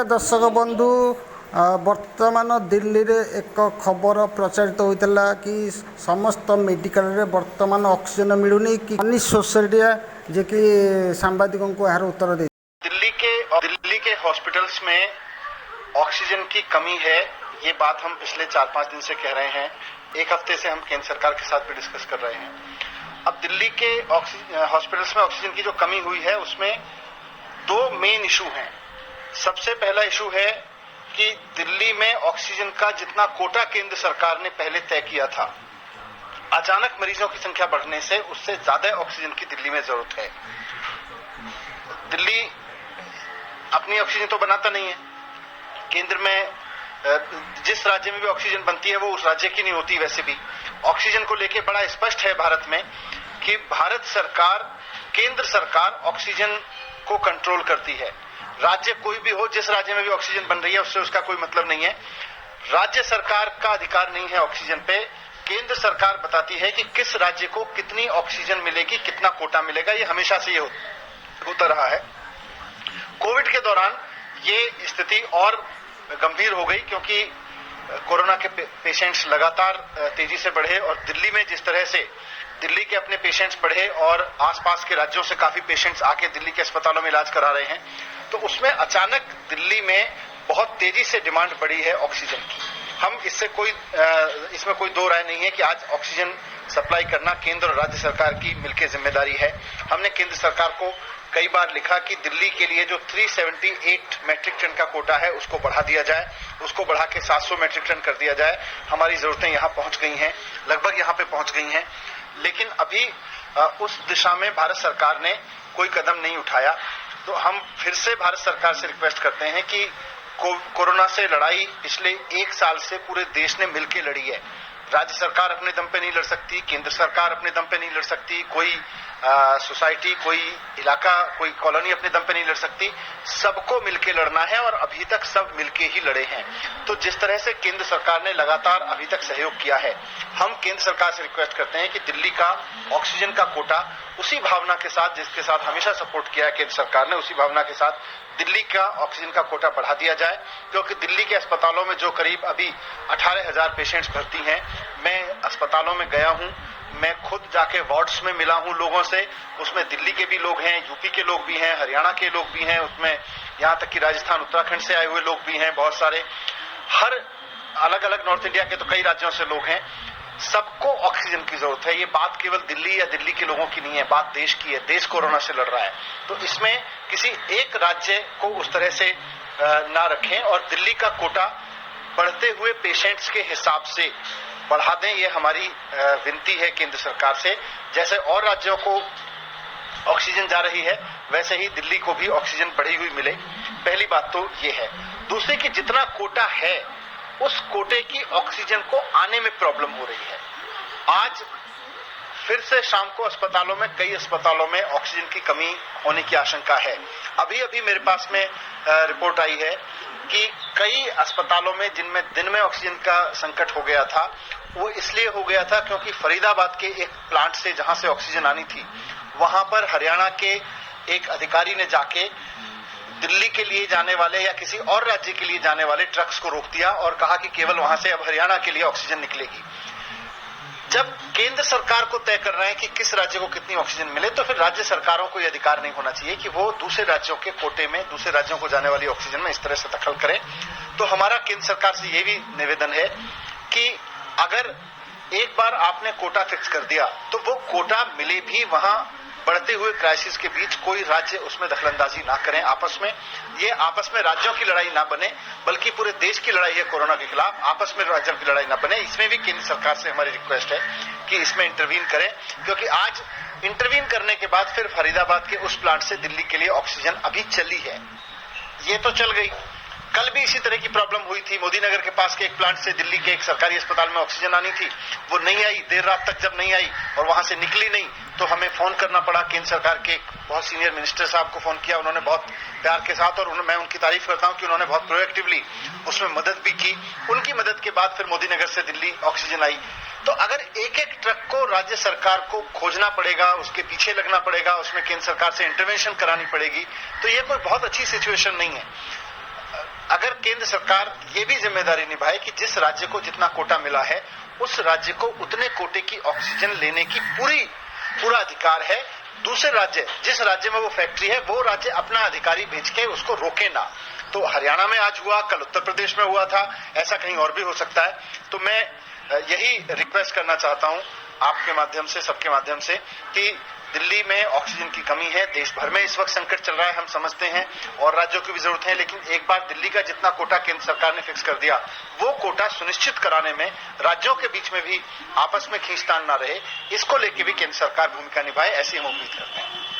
दर्शक बंधु वर्तमान दिल्ली रे एक खबर प्रचारित होता कि समस्त मेडिकल रे वर्तमान ऑक्सीजन मिलूनी कि मनीष सोसेरिया जे कि सांबादिकों को यार उत्तर दे। दिल्ली के हॉस्पिटल्स में ऑक्सीजन की कमी है, ये बात हम पिछले 4-5 दिन से कह रहे हैं। एक हफ्ते से हम केंद्र सरकार के साथ भी डिस्कस कर रहे हैं। अब दिल्ली के हॉस्पिटल्स में ऑक्सीजन की जो कमी हुई है उसमें दो मेन इशू हैं। सबसे पहला इशू है कि दिल्ली में ऑक्सीजन का जितना कोटा केंद्र सरकार ने पहले तय किया था, अचानक मरीजों की संख्या बढ़ने से उससे ज्यादा ऑक्सीजन की दिल्ली में जरूरत है। दिल्ली अपनी ऑक्सीजन तो बनाता नहीं है। केंद्र में जिस राज्य में भी ऑक्सीजन बनती है वो उस राज्य की नहीं होती। वैसे भी ऑक्सीजन को लेके बड़ा स्पष्ट है भारत में कि भारत सरकार, केंद्र सरकार ऑक्सीजन को कंट्रोल करती है। राज्य कोई भी हो, जिस राज्य में भी ऑक्सीजन बन रही है उससे उसका कोई मतलब नहीं है। राज्य सरकार का अधिकार नहीं है ऑक्सीजन पे। केंद्र सरकार बताती है कि किस राज्य को कितनी ऑक्सीजन मिलेगी, कितना कोटा मिलेगा। ये हमेशा से ये होता रहा है। कोविड के दौरान ये स्थिति और गंभीर हो गई क्योंकि कोरोना के पेशेंट्स लगातार तेजी से बढ़े और दिल्ली में जिस तरह से दिल्ली के अपने पेशेंट्स बढ़े और आसपास के राज्यों से काफी पेशेंट्स आके दिल्ली के अस्पतालों में इलाज करा रहे हैं, तो उसमें अचानक दिल्ली में बहुत तेजी से डिमांड बढ़ी है ऑक्सीजन की। हम इसमें कोई दो राय नहीं है कि आज ऑक्सीजन सप्लाई करना केंद्र और राज्य सरकार की मिलकर जिम्मेदारी है। हमने केंद्र सरकार को कई बार लिखा कि दिल्ली के लिए जो 378 मैट्रिक टन का कोटा है उसको बढ़ा दिया जाए, उसको बढ़ा के 700 मैट्रिक टन कर दिया जाए। हमारी जरूरतें यहाँ पहुंच गई हैं, लगभग यहाँ पे पहुंच गई हैं, लेकिन अभी उस दिशा में भारत सरकार ने कोई कदम नहीं उठाया। तो हम फिर से भारत सरकार से रिक्वेस्ट करते हैं कि कोरोना से लड़ाई पिछले 1 साल से पूरे देश ने मिलकर लड़ी है। राज्य सरकार अपने दम पे नहीं लड़ सकती, केंद्र सरकार अपने दम पे नहीं लड़ सकती, कोई सोसाइटी, कोई इलाका, कोई कॉलोनी अपने दम पे नहीं लड़ सकती। सबको मिलके लड़ना है और अभी तक सब मिलके ही लड़े हैं। तो जिस तरह से केंद्र सरकार ने लगातार अभी तक सहयोग किया है, हम केंद्र सरकार से रिक्वेस्ट करते हैं कि दिल्ली का ऑक्सीजन का कोटा उसी भावना के साथ, जिसके साथ हमेशा सपोर्ट किया है केंद्र सरकार ने, उसी भावना के साथ दिल्ली का ऑक्सीजन का कोटा बढ़ा दिया जाए। क्योंकि दिल्ली के अस्पतालों में जो करीब अभी 18,000 पेशेंट्स भर्ती हैं, मैं अस्पतालों में गया हूं, मैं खुद जाके वार्ड्स में मिला हूं लोगों से। उसमें दिल्ली के भी लोग हैं, यूपी के लोग भी हैं, हरियाणा के लोग भी हैं, उसमें यहां तक कि राजस्थान, उत्तराखंड से आए हुए लोग भी हैं बहुत सारे। हर अलग अलग नॉर्थ इंडिया के तो कई राज्यों से लोग हैं। सबको ऑक्सीजन की जरूरत है। ये बात केवल दिल्ली या दिल्ली के लोगों की नहीं है, बात देश की है। देश कोरोना से लड़ रहा है, तो इसमें किसी एक राज्य को उस तरह से ना रखें और दिल्ली का कोटा बढ़ते हुए पेशेंट्स के हिसाब से बढ़ा दें। ये हमारी विनती है केंद्र सरकार से। जैसे और राज्यों को ऑक्सीजन जा रही है, वैसे ही दिल्ली को भी ऑक्सीजन बढ़ी हुई मिले। पहली बात तो ये है। दूसरी कि जितना कोटा है उस कोटे की ऑक्सीजन को आने में प्रॉब्लम हो रही है। आज फिर से शाम को अस्पतालों में, कई अस्पतालों में ऑक्सीजन की कमी होने की आशंका है। अभी अभी मेरे पास में रिपोर्ट आई है कि कई अस्पतालों में जिनमें दिन में ऑक्सीजन का संकट हो गया था, वो इसलिए हो गया था क्योंकि फरीदाबाद के एक प्लांट से जहां से ऑक्सीजन आनी थी, वहां पर हरियाणा के एक अधिकारी ने जाके दिल्ली के लिए जाने वाले या किसी और राज्य के लिए जाने वाले ट्रक्स को रोक दिया और कहा कि केवल वहां से अब हरियाणा के लिए ऑक्सीजन निकलेगी। जब केंद्र सरकार को तय कर रहे हैं कि किस राज्य को कितनी ऑक्सीजन मिले, तो फिर राज्य सरकारों को यह अधिकार नहीं होना चाहिए कि वो दूसरे राज्यों के कोटे में, दूसरे राज्यों को जाने वाली ऑक्सीजन में इस तरह से दखल करें। तो हमारा केंद्र सरकार से ये भी निवेदन है कि अगर एक बार आपने कोटा फिक्स कर दिया तो वो कोटा मिले भी वहां बढ़ते हुए क्राइसिस के बीच कोई राज्य उसमें दखलंदाजी ना करें आपस में। ये आपस में राज्यों की लड़ाई ना बने, बल्कि पूरे देश की लड़ाई है कोरोना के खिलाफ, आपस में राज्यों की लड़ाई ना बने। इसमें भी केंद्र सरकार से हमारी रिक्वेस्ट है कि इसमें इंटरवीन करें, क्योंकि आज इंटरवीन करने के बाद फिर फरीदाबाद के उस प्लांट से दिल्ली के लिए ऑक्सीजन अभी चली है, ये तो चल गई। कल भी इसी तरह की प्रॉब्लम हुई थी। मोदी नगर के पास के एक प्लांट से दिल्ली के एक सरकारी अस्पताल में ऑक्सीजन आनी थी, वो नहीं आई। देर रात तक जब नहीं आई और वहां से निकली नहीं, तो हमें फोन करना पड़ा। केंद्र सरकार के बहुत सीनियर मिनिस्टर साहब को फोन किया, उन्होंने बहुत प्यार के साथ, और मैं उनकी तारीफ करता हूं कि उन्होंने बहुत प्रोएक्टिवली उसमें मदद भी की। उनकी मदद के बाद फिर मोदी नगर से दिल्ली ऑक्सीजन आई। तो अगर एक एक ट्रक को राज्य सरकार को खोजना पड़ेगा, उसके पीछे लगना पड़ेगा, उसमें केंद्र सरकार से इंटरवेंशन करानी पड़ेगी, तो ये कोई बहुत अच्छी सिचुएशन नहीं है। अगर केंद्र सरकार ये भी जिम्मेदारी निभाए कि जिस राज्य को जितना कोटा मिला है उस राज्य को उतने कोटे की ऑक्सीजन लेने की पूरा अधिकार है। दूसरे राज्य, जिस राज्य में वो फैक्ट्री है, वो राज्य अपना अधिकारी भेज के उसको रोके ना। तो हरियाणा में आज हुआ, कल उत्तर प्रदेश में हुआ था, ऐसा कहीं और भी हो सकता है। तो मैं यही रिक्वेस्ट करना चाहता हूं आपके माध्यम से, सबके माध्यम से, कि दिल्ली में ऑक्सीजन की कमी है, देश भर में इस वक्त संकट चल रहा है, हम समझते हैं, और राज्यों की भी जरूरत है, लेकिन एक बार दिल्ली का जितना कोटा केंद्र सरकार ने फिक्स कर दिया, वो कोटा सुनिश्चित कराने में राज्यों के बीच में भी आपस में खींचतान ना रहे, इसको लेके भी केंद्र सरकार भूमिका निभाए, ऐसी हम उम्मीद करते हैं।